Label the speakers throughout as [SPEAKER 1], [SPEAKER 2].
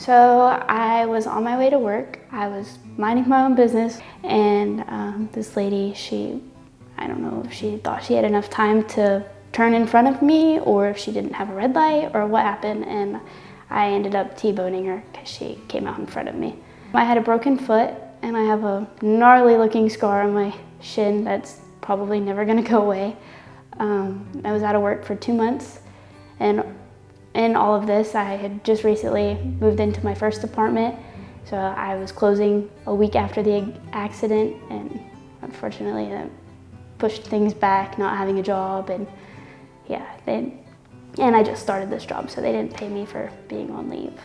[SPEAKER 1] So I was on my way to work. I was minding my own business, and this lady, I don't know if she thought she had enough time to turn in front of me or if she didn't have a red light or what happened, and I ended up T-boning her because she came out in front of me. I had a broken foot and I have a gnarly looking scar on my shin that's probably never gonna go away. I was out of work for 2 months, and in all of this, I had just recently moved into my first apartment, so I was closing a week after the accident, and unfortunately that pushed things back, not having a job, and yeah, and I just started this job, so they didn't pay me for being on leave.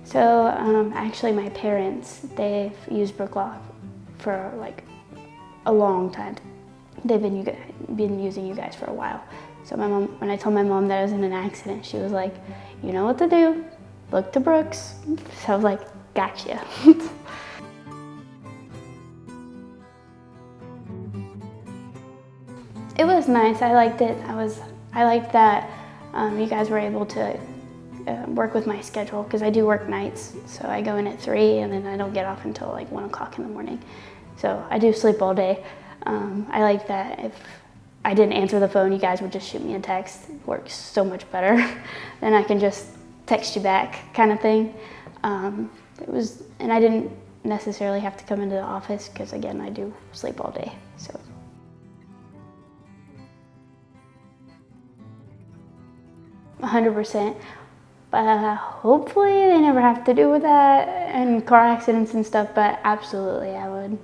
[SPEAKER 1] So actually my parents, they've used Brooklock for like a long time. They've been using you guys for a while. So my mom, when I told my mom that I was in an accident, she was like, you know what to do, look to Brooks. So I was like, gotcha. It was nice, I liked it. I liked that you guys were able to work with my schedule, because I do work nights. So I go in at 3 and then I don't get off until like 1 o'clock in the morning. So I do sleep all day. I like that if I didn't answer the phone, you guys would just shoot me a text. It works so much better. Then I can just text you back kind of thing. And I didn't necessarily have to come into the office because again, I do sleep all day, so. "100%, but hopefully they never have to do with that and car accidents and stuff, but absolutely I would.